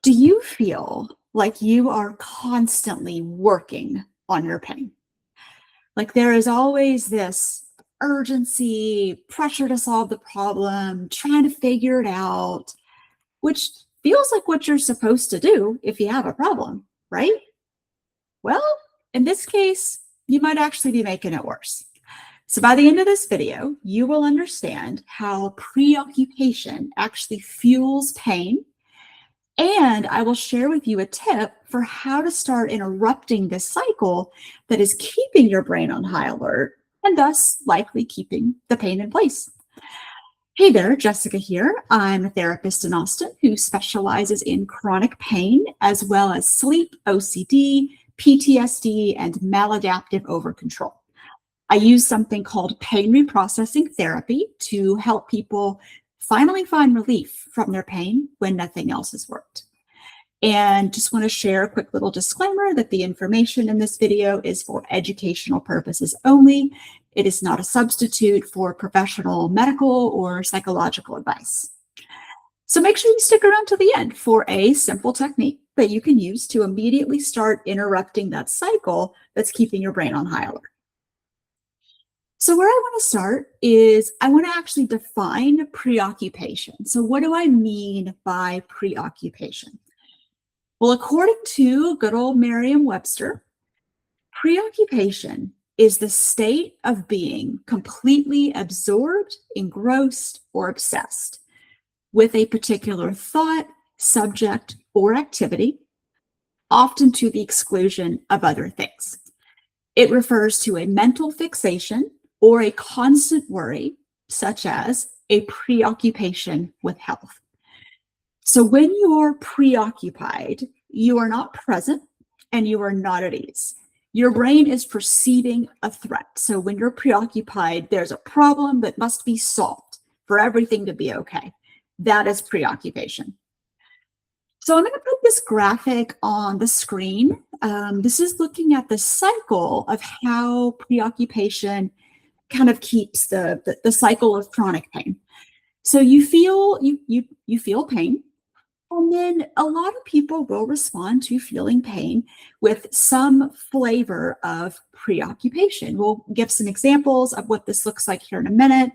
Do you feel like you are constantly working on your pain? Like there is always this urgency, pressure to solve the problem, trying to figure it out, which feels like what you're supposed to do if you have a problem, right? Well, in this case, you might actually be making it worse. So by the end of this video, you will understand how preoccupation actually fuels pain. And I will share with you a tip for how to start interrupting this cycle that is keeping your brain on high alert and thus likely keeping the pain in place. Hey there, Jessica here. I'm a therapist in Austin who specializes in chronic pain as well as sleep, OCD, PTSD, and maladaptive overcontrol. I use something called Pain Reprocessing Therapy to help people finally find relief from their pain when nothing else has worked. And just want to share a quick little disclaimer that the information in this video is for educational purposes only. It is not a substitute for professional medical or psychological advice. So make sure you stick around to the end for a simple technique that you can use to immediately start interrupting that cycle that's keeping your brain on high alert. So where I want to start is I want to actually define preoccupation. So what do I mean by preoccupation? Well, according to good old Merriam-Webster, preoccupation is the state of being completely absorbed, engrossed, or obsessed with a particular thought, subject, or activity, often to the exclusion of other things. It refers to a mental fixation or a constant worry, such as a preoccupation with health. So when you're preoccupied, you are not present and you are not at ease. Your brain is perceiving a threat. So when you're preoccupied, there's a problem that must be solved for everything to be okay. That is preoccupation. So I'm going to put this graphic on the screen. This is looking at the cycle of how preoccupation kind of keeps the cycle of chronic pain. So you feel pain, and then a lot of people will respond to feeling pain with some flavor of preoccupation. We'll give some examples of what this looks like here in a minute.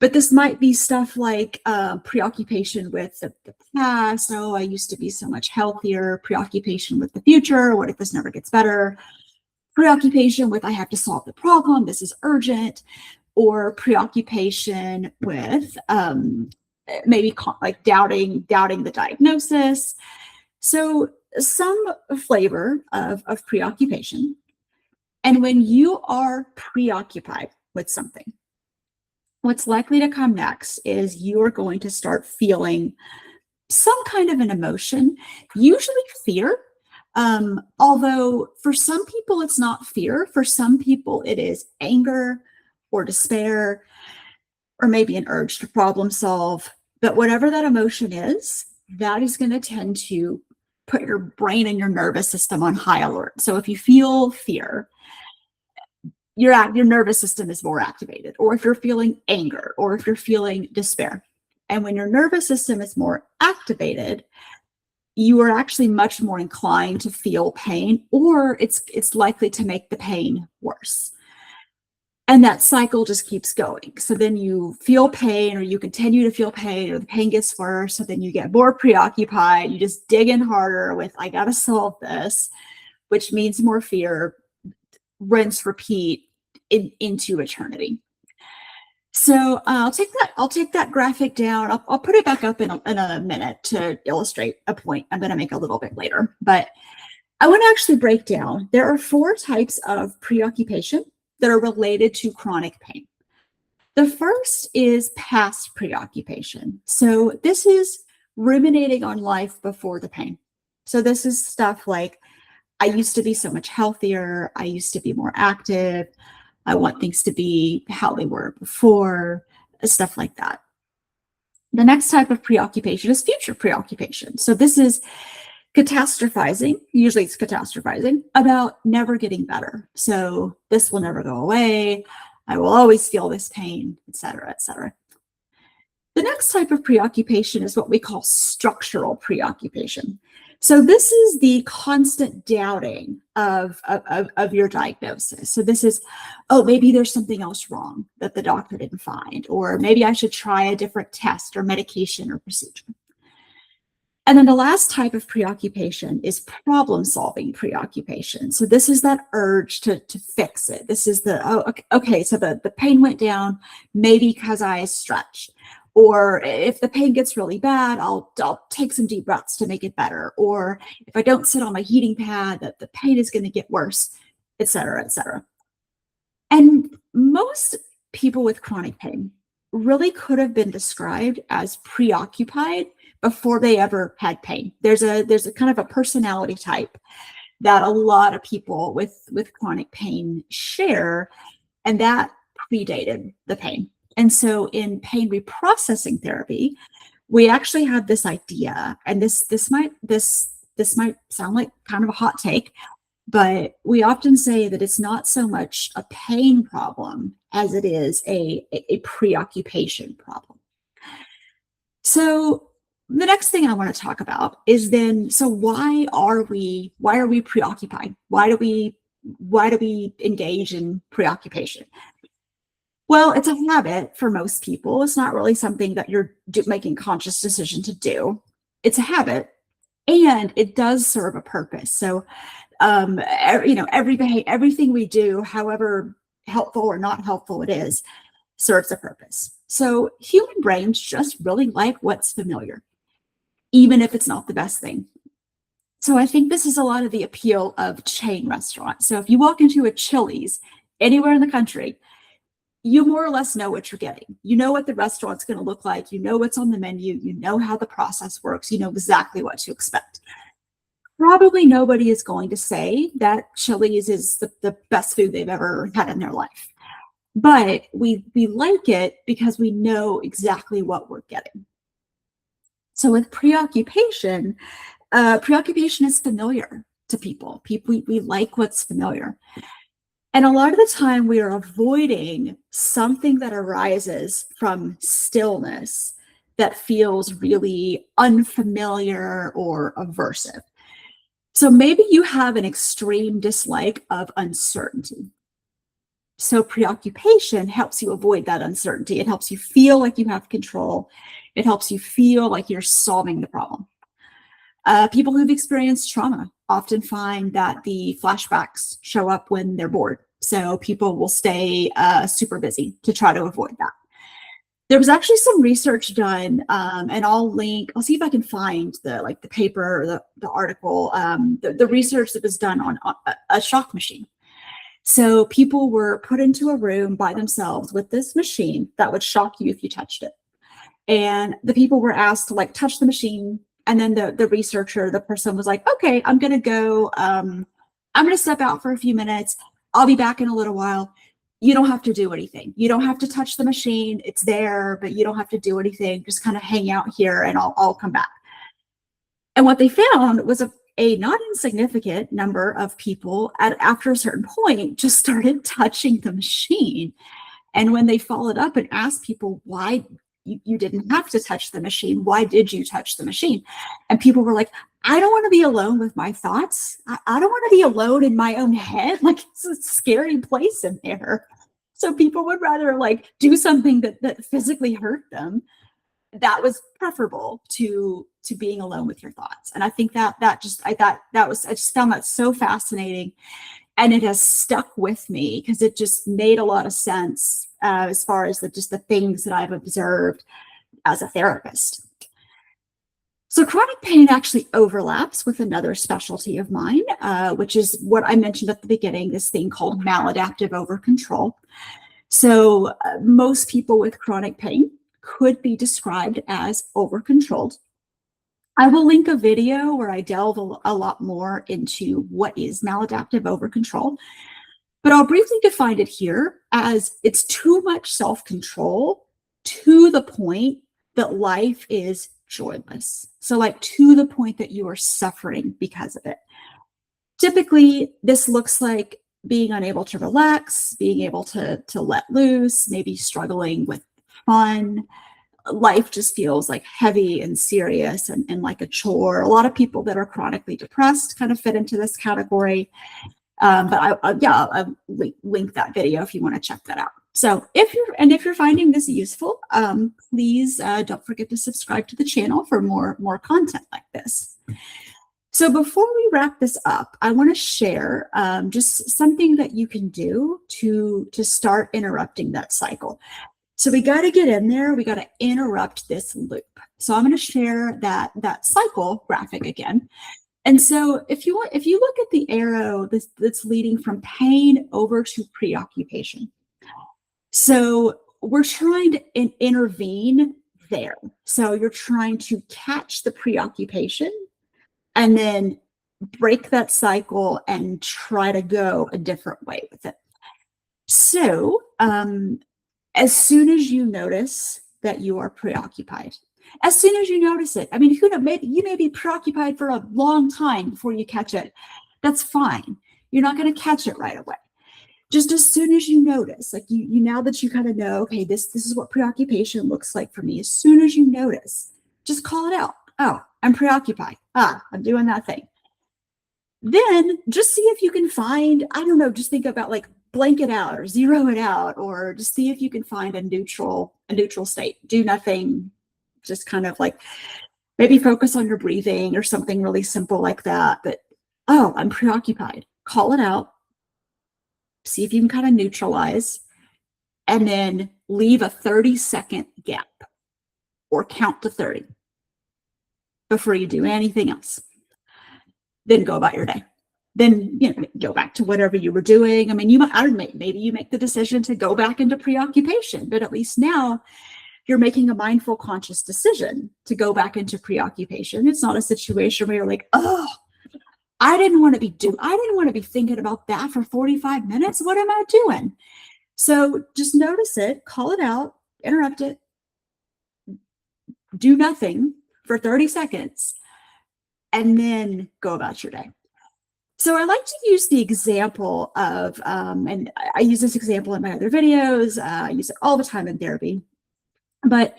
But this might be stuff like preoccupation with the past. Oh, I used to be so much healthier. Preoccupation with the future. What if this never gets better? Preoccupation with I have to solve the problem. This is urgent. Or preoccupation with maybe like doubting the diagnosis. So some flavor of preoccupation. And when you are preoccupied with something, what's likely to come next is you're going to start feeling some kind of an emotion, usually fear. Although for some people it's not fear, for some people it is anger or despair, or maybe an urge to problem solve. But whatever that emotion is, that is going to tend to put your brain and your nervous system on high alert. So if you feel fear, your nervous system is more activated, or if you're feeling anger, or if you're feeling despair. And when your nervous system is more activated, you are actually much more inclined to feel pain, or it's likely to make the pain worse. And that cycle just keeps going. So then you feel pain, or you continue to feel pain, or the pain gets worse. So then you get more preoccupied. You just dig in harder with, I got to solve this, which means more fear, rinse, repeat into eternity. So I'll take that graphic down. I'll put it back up in a minute to illustrate a point I'm going to make a little bit later. But I want to actually break down. There are 4 types of preoccupation that are related to chronic pain. The first is past preoccupation. So this is ruminating on life before the pain. So this is stuff like, I used to be so much healthier. I used to be more active. I want things to be how they were before, stuff like that. The next type of preoccupation is future preoccupation. So this is catastrophizing, usually it's catastrophizing, about never getting better. So this will never go away. I will always feel this pain, et cetera, et cetera. The next type of preoccupation is what we call structural preoccupation. So this is the constant doubting of your diagnosis. So this is, oh, maybe there's something else wrong that the doctor didn't find, or maybe I should try a different test or medication or procedure. And then the last type of preoccupation is problem-solving preoccupation. So this is that urge to fix it. This is the, oh, okay, so the pain went down, maybe because I stretched. Or if the pain gets really bad, I'll take some deep breaths to make it better. Or if I don't sit on my heating pad, that the pain is going to get worse, et cetera, et cetera. And most people with chronic pain really could have been described as preoccupied before they ever had pain. There's a kind of a personality type that a lot of people with chronic pain share, and that predated the pain. And so in pain reprocessing therapy, we actually have this idea, and this might sound like kind of a hot take, but we often say that it's not so much a pain problem as it is a preoccupation problem. So the next thing I want to talk about is then, so why are we preoccupied? Why do we engage in preoccupation? Well, it's a habit for most people. It's not really something that you're making conscious decision to do. It's a habit, and it does serve a purpose. So, everything we do, however helpful or not helpful it is, serves a purpose. So human brains just really like what's familiar, even if it's not the best thing. So I think this is a lot of the appeal of chain restaurants. So if you walk into a Chili's anywhere in the country, you more or less know what you're getting. You know what the restaurant's going to look like. You know what's on the menu. You know how the process works. You know exactly what to expect. Probably nobody is going to say that Chili's is the best food they've ever had in their life. But we like it because we know exactly what we're getting. So with preoccupation, preoccupation is familiar to people. We like what's familiar. And a lot of the time we are avoiding something that arises from stillness that feels really unfamiliar or aversive. So maybe you have an extreme dislike of uncertainty. So preoccupation helps you avoid that uncertainty. It helps you feel like you have control. It helps you feel like you're solving the problem. People who've experienced trauma often find that the flashbacks show up when they're bored. So people will stay super busy to try to avoid that. There was actually some research done, and I'll see if I can find the paper or the article, the research that was done on a shock machine. So people were put into a room by themselves with this machine that would shock you if you touched it. And the people were asked to touch the machine. And then the researcher, the person was like, okay, I'm going to go, I'm going to step out for a few minutes. I'll be back in a little while. You don't have to do anything. You don't have to touch the machine. It's there, but you don't have to do anything. Just kind of hang out here and I'll come back. And what they found was a not insignificant number of people after a certain point just started touching the machine. And when they followed up and asked people why you didn't have to touch the machine, why did you touch the machine? And people were like, I don't want to be alone with my thoughts. I don't want to be alone in my own head. It's a scary place in there. So people would rather do something that physically hurt them. That was preferable to being alone with your thoughts. And I think I just found that so fascinating. And it has stuck with me because it just made a lot of sense as far as the things that I've observed as a therapist. So chronic pain actually overlaps with another specialty of mine, which is what I mentioned at the beginning, this thing called maladaptive overcontrol. So most people with chronic pain could be described as overcontrolled. I will link a video where I delve a lot more into what is maladaptive overcontrol, but I'll briefly define it here as it's too much self-control to the point that life is joyless. So to the point that you are suffering because of it. Typically, this looks like being unable to relax, being able to let loose, maybe struggling with fun, life just feels like heavy and serious and like a chore. A lot of people that are chronically depressed kind of fit into this category. But I'll link that video if you want to check that out. So if you're finding this useful, please don't forget to subscribe to the channel for more content like this. So before we wrap this up, I want to share just something that you can do to start interrupting that cycle. So we got to get in there. We got to interrupt this loop. So I'm going to share that cycle graphic again. And so if you look at the arrow that's leading from pain over to preoccupation. So we're trying to intervene there. So you're trying to catch the preoccupation and then break that cycle and try to go a different way with it. So as soon as you notice that you are preoccupied, as soon as you notice it, I mean, maybe you may be preoccupied for a long time before you catch it. That's fine. You're not going to catch it right away. Just as soon as you notice, like you now that you kind of know, okay, this is what preoccupation looks like for me. As soon as you notice, just call it out. Oh, I'm preoccupied. I'm doing that thing. Then just see if you can find, I don't know, just think about like blank it out or zero it out, or just see if you can find a neutral state. Do nothing. Just kind of like maybe focus on your breathing or something really simple like that. But, oh, I'm preoccupied. Call it out. See if you can kind of neutralize, and then leave a 30-second gap or count to 30 before you do anything else. Then go about your day. Then, go back to whatever you were doing. I mean, maybe you make the decision to go back into preoccupation, but at least now you're making a mindful, conscious decision to go back into preoccupation. It's not a situation where you're like, oh, I didn't want to be thinking about that for 45 minutes. What am I doing? So just notice it, call it out, interrupt it, do nothing for 30 seconds, and then go about your day. So I like to use the example of, and I use this example in my other videos. I use it all the time in therapy. But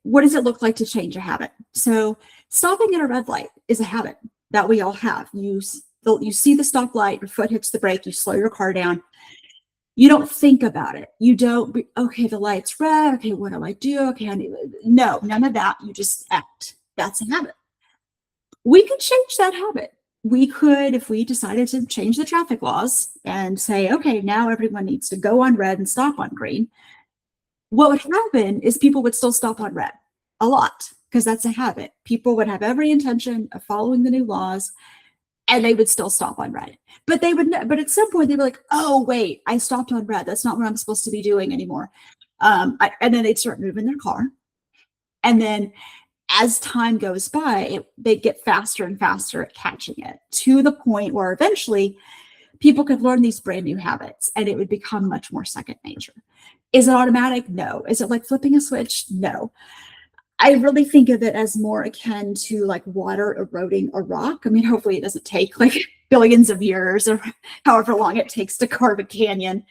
what does it look like to change a habit? So stopping at a red light is a habit that we all have. You see the stoplight, your foot hits the brake, you slow your car down. You don't think about it. You don't, okay, the light's red. Okay, what do I do? Okay, no, none of that. You just act. That's a habit. We could change that habit. We could, if we decided to change the traffic laws and say, okay, now everyone needs to go on red and stop on green. What would happen is people would still stop on red a lot, because that's a habit. People would have every intention of following the new laws, and they would still stop on red. But at some point they'd be like, oh, wait, I stopped on red. That's not what I'm supposed to be doing anymore. And then they'd start moving their car. And then as time goes by, they'd get faster and faster at catching it, to the point where eventually people could learn these brand new habits and it would become much more second nature. Is it automatic? No. Is it like flipping a switch? No. I really think of it as more akin to like water eroding a rock. I mean, hopefully it doesn't take like billions of years or however long it takes to carve a canyon,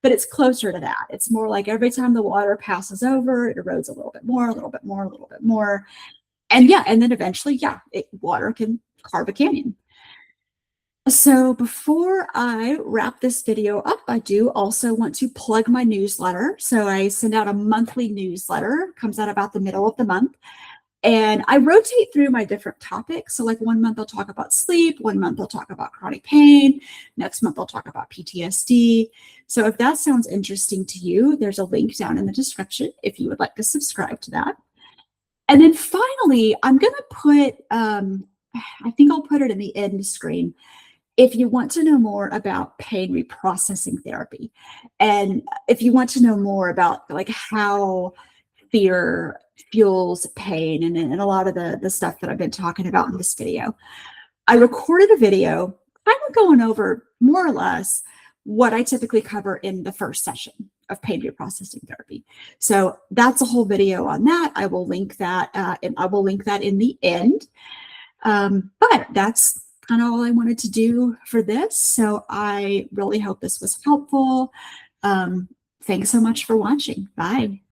but it's closer to that. It's more like every time the water passes over, it erodes a little bit more, a little bit more, a little bit more. And then eventually, water can carve a canyon. So before I wrap this video up, I do also want to plug my newsletter. So I send out a monthly newsletter, comes out about the middle of the month. And I rotate through my different topics. So like 1 month I'll talk about sleep, 1 month I'll talk about chronic pain, next month I'll talk about PTSD. So if that sounds interesting to you, there's a link down in the description if you would like to subscribe to that. And then finally, I'm going to put, I think I'll put it in the end screen, if you want to know more about pain reprocessing therapy, and if you want to know more about like how fear fuels pain and a lot of the stuff that I've been talking about in this video, I recorded a video kind of going over more or less what I typically cover in the first session of pain reprocessing therapy. So that's a whole video on that. I will link that, and I will link that in the end. But that's kind of all I wanted to do for this. So I really hope this was helpful. Thanks so much for watching. Bye.